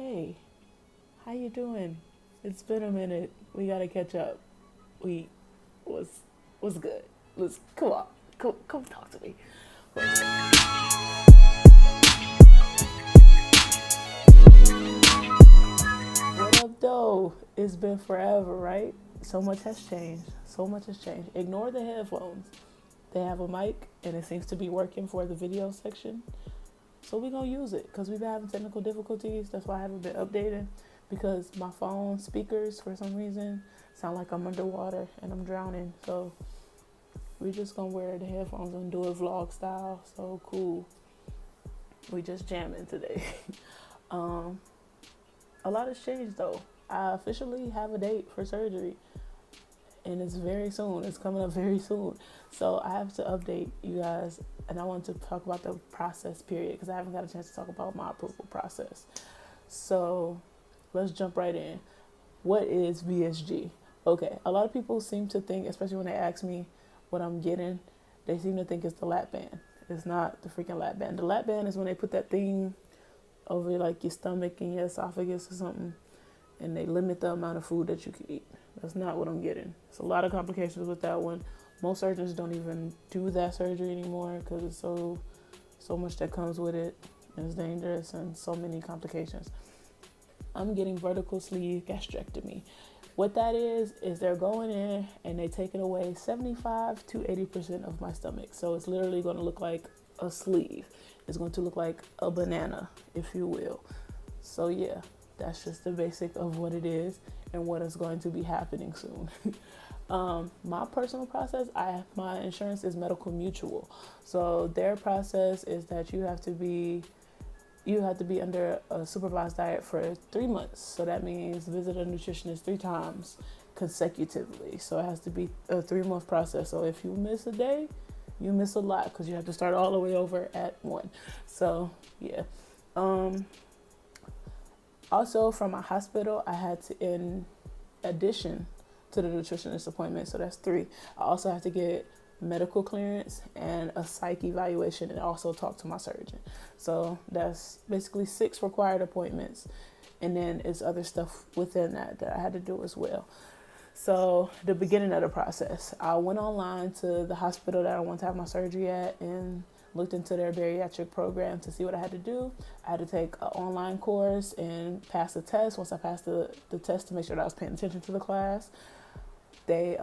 Hey, how you doing? It's been a minute. We gotta catch up. We was was good. Let's come on. Come talk to me. Whaddup Doe? It's been forever, right? So much has changed. So much has changed. Ignore the headphones. They have a mic and it seems to be working for the video section. So we're gonna use it because we've been having technical difficulties. That's why I haven't been updating, because my phone speakers for some reason sound like I'm underwater and I'm drowning. So we're just gonna wear the headphones and do it vlog style. So cool. We just jamming today. um, a lot has changed though. I officially have a date for surgery, and it's very soon. It's coming up very soon. So I have to update you guys, and I want to talk about the process period because I haven't got a chance to talk about my approval process. So let's jump right in. What is VSG? Okay, a lot of people seem to think, especially when they ask me what I'm getting, they seem to think it's the lap band. It's not the freaking lap band. The lap band is when they put that thing over like your stomach and your esophagus or something, and they limit the amount of food that you can eat. That's not what I'm getting. It's a lot of complications with that one. Most surgeons don't even do that surgery anymore because it's so much that comes with it. It's dangerous and so many complications. I'm getting vertical sleeve gastrectomy. What that is they're going in and they taking away 75 to 80% of my stomach. So it's literally going to look like a sleeve. It's going to look like a banana, if you will. So yeah, that's just the basic of what it is and what is going to be happening soon. My personal process, my insurance is medical mutual. So their process is that you have to be under a supervised diet for 3 months. So that means visit a nutritionist 3 times consecutively. So it has to be a 3-month process. So if you miss a day, you miss a lot because you have to start all the way over at 1. So yeah. Also from my hospital, I had to, in addition to the nutritionist appointment, so that's 3, I also have to get medical clearance and a psych evaluation and also talk to my surgeon. So that's basically 6 required appointments, and then it's other stuff within that I had to do as well. So the beginning of the process, I went online to the hospital that I want to have my surgery at and looked into their bariatric program to see what I had to do. I had to take an online course and pass the test. Once I passed the test to make sure that I was paying attention to the class, they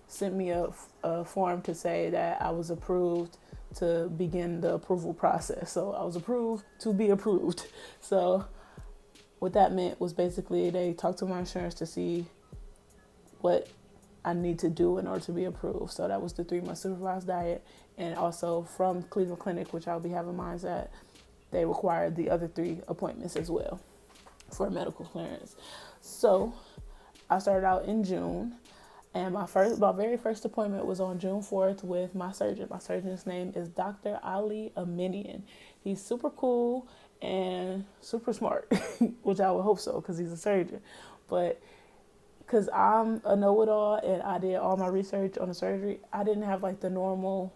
sent me a form to say that I was approved to begin the approval process. So I was approved to be approved. So what that meant was basically they talked to my insurance to see what I need to do in order to be approved. So that was the 3-month supervised diet. And also from Cleveland Clinic, which I'll be having mine at, they required the other 3 appointments as well for medical clearance. So I started out in June. And my very first appointment was on June 4th with my surgeon. My surgeon's name is Dr. Ali Aminian. He's super cool and super smart, which I would hope so because he's a surgeon. But because I'm a know-it-all and I did all my research on the surgery, I didn't have like the normal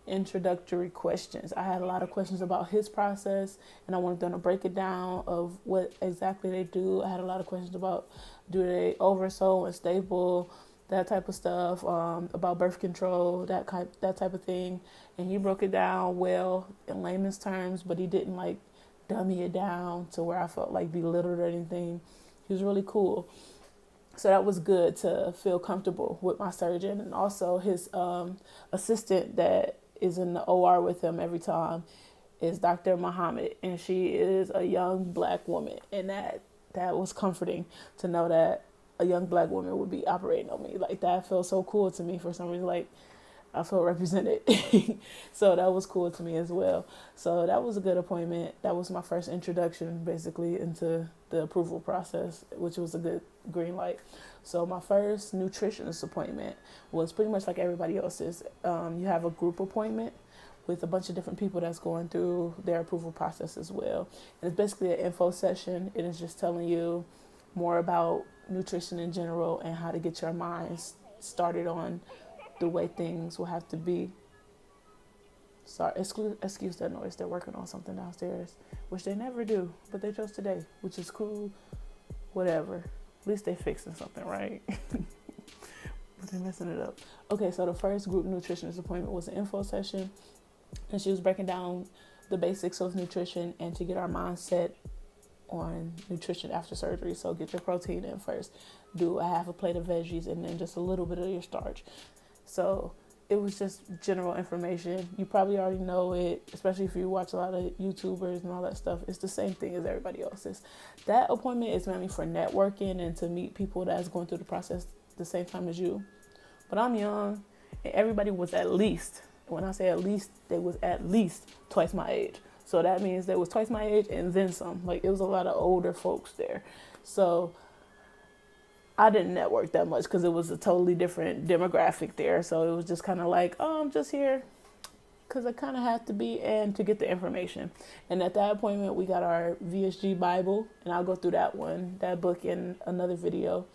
introductory questions. I had a lot of questions about his process, and I wanted them to break it down of what exactly they do. I had a lot of questions about, do they oversew and staple, that type of stuff, about birth control, that type of thing. And he broke it down well in layman's terms, but he didn't like dummy it down to where I felt like belittled or anything. He was really cool. So that was good to feel comfortable with my surgeon, and also his assistant that is in the OR with him every time is Dr. Muhammad, and she is a young Black woman, and that was comforting to know that a young Black woman would be operating on me. Like, that felt so cool to me for some reason. Like, I felt represented. So that was cool to me as well. So that was a good appointment. That was my first introduction basically into the approval process, which was a good green light. So my first nutritionist appointment was pretty much like everybody else's. You have a group appointment with a bunch of different people that's going through their approval process as well. And it's basically an info session. It is just telling you more about nutrition in general and how to get your mind started on the way things will have to be. Sorry, excuse that noise. They're working on something downstairs, which they never do, but they chose today, which is cool. Whatever. At least they fixing something, right? But they're messing it up. Okay, so the first group nutritionist appointment was an info session, and she was breaking down the basics of nutrition and to get our mindset on nutrition after surgery. So get your protein in first, do a half a plate of veggies, and then just a little bit of your starch. So it was just general information. You probably already know it, especially if you watch a lot of YouTubers and all that stuff. It's the same thing as everybody else's. That appointment is mainly for networking and to meet people that's going through the process the same time as you. But I'm young, and everybody was at least, when I say at least, they was at least twice my age. So that means they was twice my age and then some. Like, it was a lot of older folks there. So I didn't network that much because it was a totally different demographic there. So it was just kind of like, oh, I'm just here because I kind of have to be and to get the information. And at that appointment, we got our VSG Bible, and I'll go through that book in another video,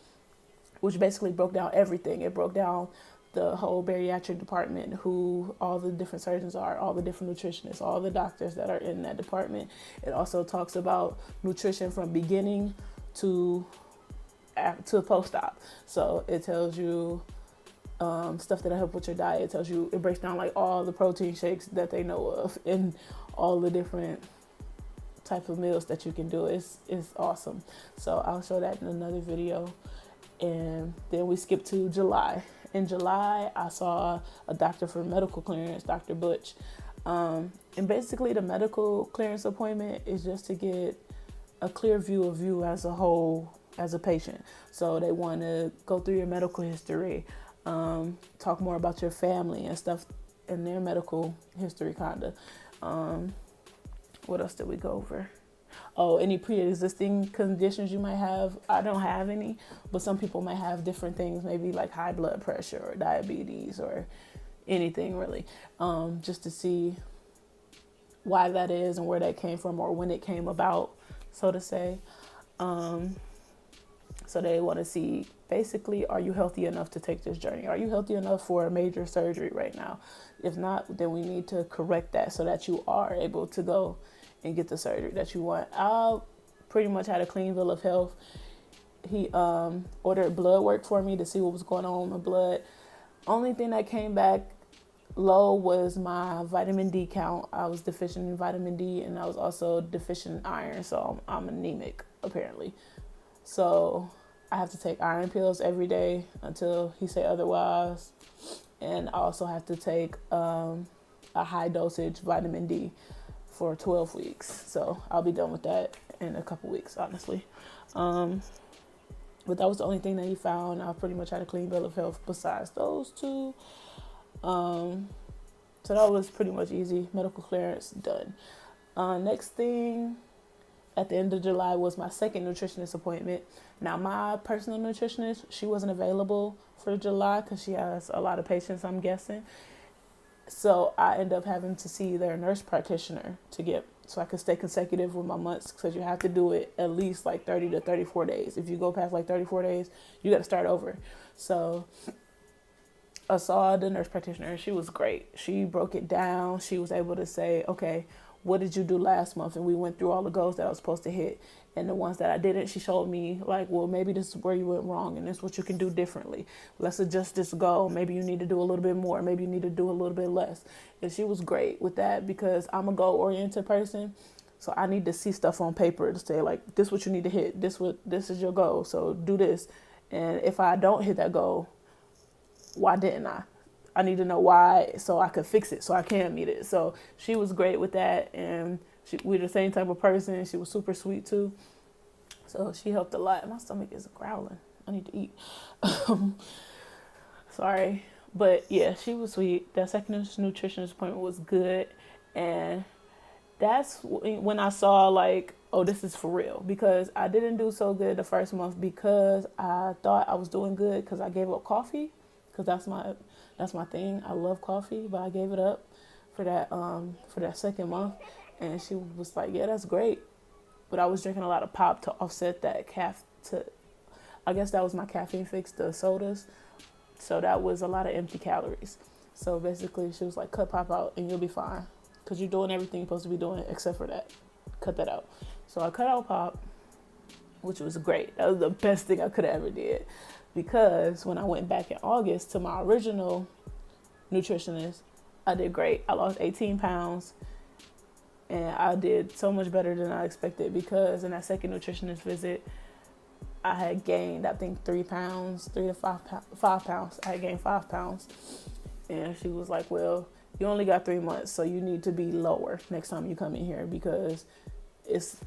which basically broke down everything. It broke down the whole bariatric department, who all the different surgeons are, all the different nutritionists, all the doctors that are in that department. It also talks about nutrition from beginning to post-op. So it tells you stuff that help with your diet. It tells you, it breaks down like all the protein shakes that they know of and all the different type of meals that you can do. It's awesome. So I'll show that in another video. And then we skip to July. In July, I saw a doctor for medical clearance, Dr. Butch. And basically the medical clearance appointment is just to get a clear view of you as a whole, as a patient. So they want to go through your medical history, talk more about your family and stuff in their medical history, kind of. What else did we go over? Oh, any pre-existing conditions you might have. I don't have any, but some people might have different things, maybe like high blood pressure or diabetes or anything really, just to see why that is and where that came from or when it came about, so to say. So they want to see, basically, are you healthy enough to take this journey? Are you healthy enough for a major surgery right now? If not, then we need to correct that so that you are able to go and get the surgery that you want. I pretty much had a clean bill of health. He ordered blood work for me to see what was going on with my blood. Only thing that came back low was my vitamin D count. I was deficient in vitamin D, and I was also deficient in iron, so I'm anemic apparently. So I have to take iron pills every day until he say otherwise, and I also have to take a high dosage vitamin D for 12 weeks. So I'll be done with that in a couple weeks, honestly. But that was the only thing that he found. I pretty much had a clean bill of health besides those two. So that was pretty much easy. Medical clearance done. Next thing at the end of July was my second nutritionist appointment. Now, my personal nutritionist, she wasn't available for July because she has a lot of patients, I'm guessing. So I end up having to see their nurse practitioner so I could stay consecutive with my months, because you have to do it at least like 30 to 34 days. If you go past like 34 days, you got to start over. So I saw the nurse practitioner, and she was great. She broke it down. She was able to say, okay, what did you do last month? And we went through all the goals that I was supposed to hit. And the ones that I didn't, she showed me like, well, maybe this is where you went wrong, and this is what you can do differently. Let's adjust this goal. Maybe you need to do a little bit more. Maybe you need to do a little bit less. And she was great with that, because I'm a goal-oriented person. So I need to see stuff on paper to say, like, this is what you need to hit. This is your goal. So do this. And if I don't hit that goal, why didn't I? I need to know why, so I could fix it, so I can meet it. So she was great with that, and we're the same type of person. She was super sweet too, so she helped a lot. My stomach is growling. I need to eat. Sorry, but yeah, she was sweet. That second nutritionist appointment was good, and that's when I saw like, oh, this is for real, because I didn't do so good the first month because I thought I was doing good because I gave up coffee, because that's my thing. I love coffee, but I gave it up for that second month. And she was like, yeah, that's great. But I was drinking a lot of pop to offset that I guess that was my caffeine fix, the sodas. So that was a lot of empty calories. So basically she was like, cut pop out and you'll be fine. because you're doing everything you're supposed to be doing except for that. Cut that out. So I cut out pop, which was great. That was the best thing I could have ever did, because when I went back in August to my original nutritionist, I did great. I lost 18 pounds, and I did so much better than I expected, because in that second nutritionist visit, I had gained, I think, 3 to 5 pounds. I had gained 5 pounds. And she was like, well, you only got 3 months, so you need to be lower next time you come in here, because it's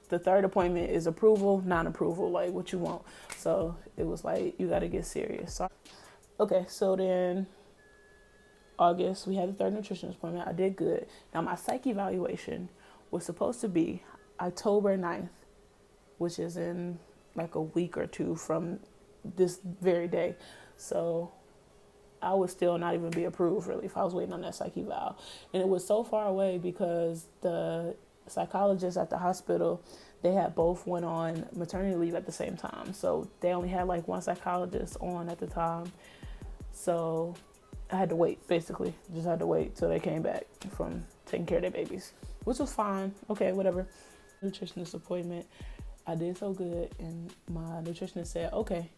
the third appointment is approval, non-approval, like what you want. So it was like, you got to get serious. So, okay, so then August, we had the third nutritionist appointment. I did good. Now my psych evaluation was supposed to be October 9th, which is in like a week or two from this very day. So I would still not even be approved, really, if I was waiting on that psych eval. And it was so far away because the psychologists at the hospital, they had both went on maternity leave at the same time. So they only had like one psychologist on at the time. So I had to wait, basically. Just had to wait till they came back from taking care of their babies, which was fine. Okay, whatever. Nutritionist appointment. I did so good, and my nutritionist said, okay,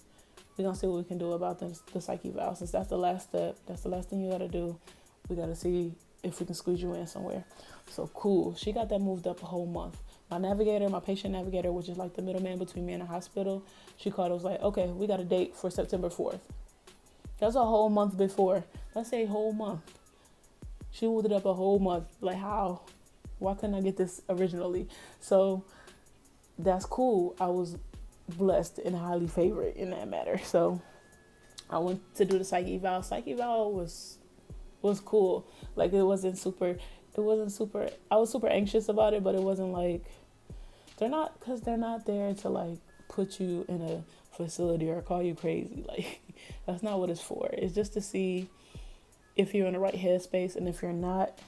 we're going to see what we can do about the psych eval. Since that's the last step, that's the last thing you got to do, we got to see if we can squeeze you in somewhere. So cool. She got that moved up a whole month. My navigator, my patient navigator, which is like the middleman between me and the hospital, she called and was like, okay, we got a date for September 4th. That's a whole month before. Let's say a whole month. She moved it up a whole month. Like, how? Why couldn't I get this originally? So that's cool. I was blessed and highly favored in that matter. So I went to do the psych eval. Psych eval was cool. Like, I was super anxious about it, but it wasn't like, they're not there to like put you in a facility or call you crazy. Like, that's not what it's for. It's just to see if you're in the right headspace, and if you're not,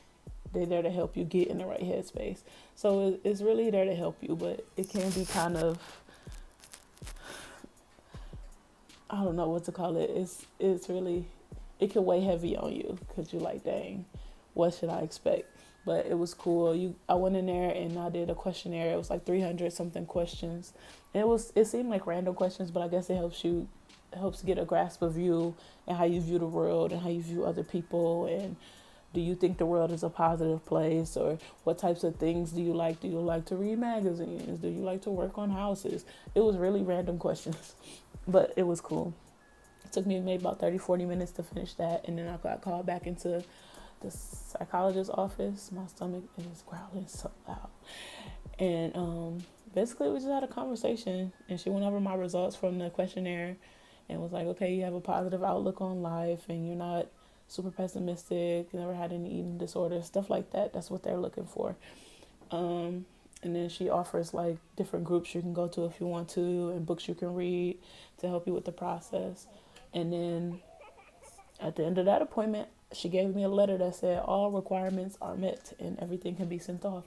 they're there to help you get in the right headspace. So it's really there to help you, but it can be kind of, I don't know what to call it. It's really, it can weigh heavy on you, because you're like, dang, what should I expect? But it was cool. I went in there and I did a questionnaire. It was like 300 something questions. And it seemed like random questions, but I guess it helps get a grasp of you and how you view the world and how you view other people. And do you think the world is a positive place? Or what types of things do you like? Do you like to read magazines? Do you like to work on houses? It was really random questions, but it was cool. It took me maybe about 30-40 minutes to finish that. And then I got called back into the psychologist's office. My stomach is growling so loud. And basically we just had a conversation, and she went over my results from the questionnaire and was like, okay, you have a positive outlook on life, and you're not super pessimistic, you never had any eating disorders, stuff like that. That's what they're looking for. And then she offers like different groups you can go to if you want to, and books you can read to help you with the process. And then at the end of that appointment, she gave me a letter that said all requirements are met and everything can be sent off.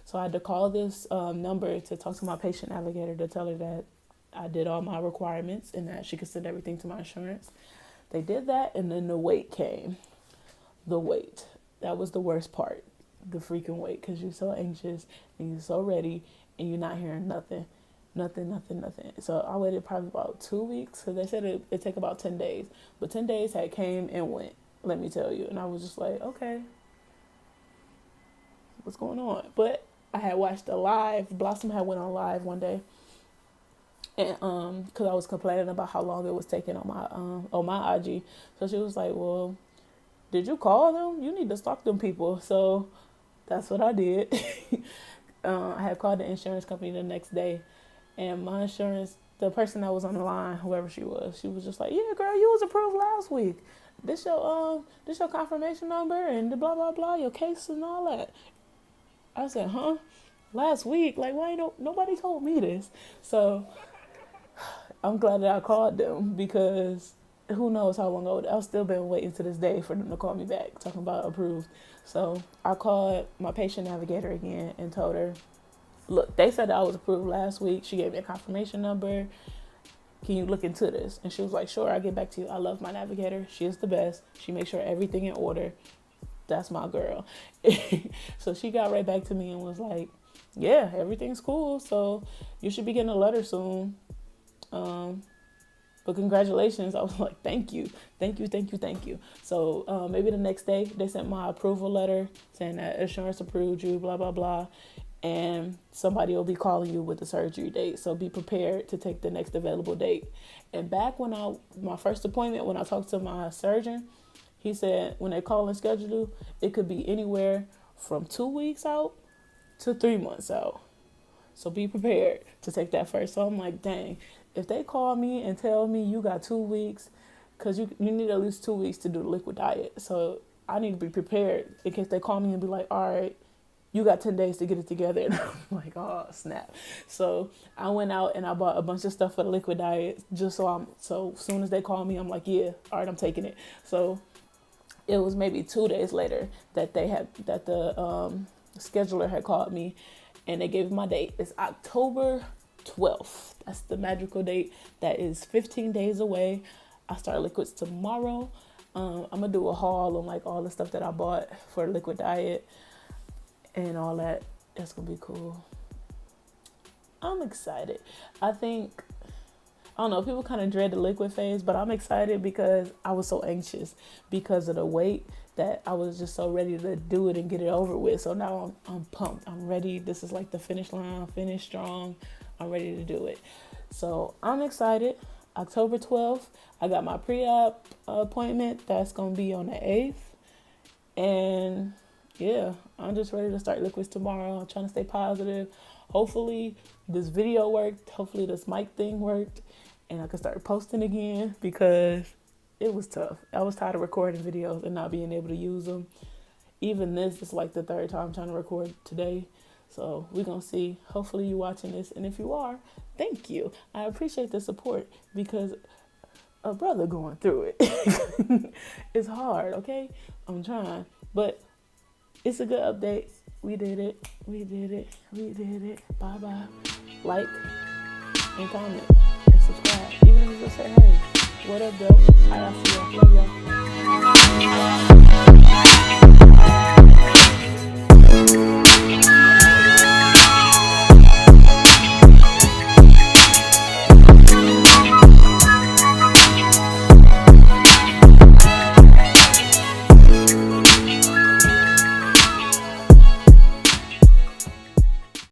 So I had to call this number to talk to my patient navigator to tell her that I did all my requirements and that she could send everything to my insurance. They did that, and then the wait came. The wait. That was the worst part. The freaking wait, because you're so anxious and you're so ready and you're not hearing nothing. Nothing. So I waited probably about 2 weeks, because they said it'd take about 10 days. But 10 days had came and went, let me tell you. And I was just like, okay, what's going on? But I had watched a live. Blossom had went on live one day. And because I was complaining about how long it was taking on my IG. So she was like, well, did you call them? You need to stalk them people. So that's what I did. I had called the insurance company the next day, and my insurance, the person that was on the line, whoever she was just like, yeah, girl, you was approved last week. This your confirmation number and the blah, blah, blah, your case and all that. I said, huh? Last week? Like, why nobody told me this? So I'm glad that I called them, because who knows how long ago. I've still been waiting to this day for them to call me back, talking about approved. So I called my patient navigator again and told her, look, they said that I was approved last week. She gave me a confirmation number. Can you look into this? And she was like, sure, I'll get back to you. I love my navigator. She is the best. She makes sure everything in order. That's my girl. So she got right back to me and was like, yeah, everything's cool. So you should be getting a letter soon. But congratulations. I was like, thank you. So maybe the next day they sent my approval letter saying that insurance approved you, blah, blah, blah. And somebody will be calling you with the surgery date. So be prepared to take the next available date. And back when my first appointment, when I talked to my surgeon, he said when they call and schedule you, it could be anywhere from 2 weeks out to 3 months out. So be prepared to take that first. So I'm like, dang, if they call me and tell me you got 2 weeks, because you need at least 2 weeks to do the liquid diet. So I need to be prepared in case they call me and be like, all right, you got 10 days to get it together. And I'm like, oh, snap. So I went out and I bought a bunch of stuff for the liquid diet just so as soon as they call me, I'm like, yeah, all right, I'm taking it. So it was maybe 2 days later that the scheduler had called me and they gave my date. It's October 12th. That's the magical date. That is 15 days away. I start liquids tomorrow. I'm gonna do a haul on like all the stuff that I bought for liquid diet and all that. That's gonna be cool. I'm excited. I don't know, people kind of dread the liquid phase, but I'm excited because I was so anxious because of the wait that I was just so ready to do it and get it over with. So now I'm pumped. I'm ready. This is like the finish line. Finish strong. I'm ready to do it. So I'm excited. October 12th, I got my pre-op appointment. That's going to be on the 8th. And yeah, I'm just ready to start liquids tomorrow. I'm trying to stay positive. Hopefully this video worked. Hopefully this mic thing worked. And I can start posting again because it was tough. I was tired of recording videos and not being able to use them. Even this is like the third time I'm trying to record today. So we're going to see. Hopefully you're watching this. And if you are, thank you. I appreciate the support because a brother going through it. It's hard, okay? I'm trying. But it's a good update. We did it. Bye-bye. Like and comment and subscribe. Even if you just say, hey, what up, Doe? I'll see you.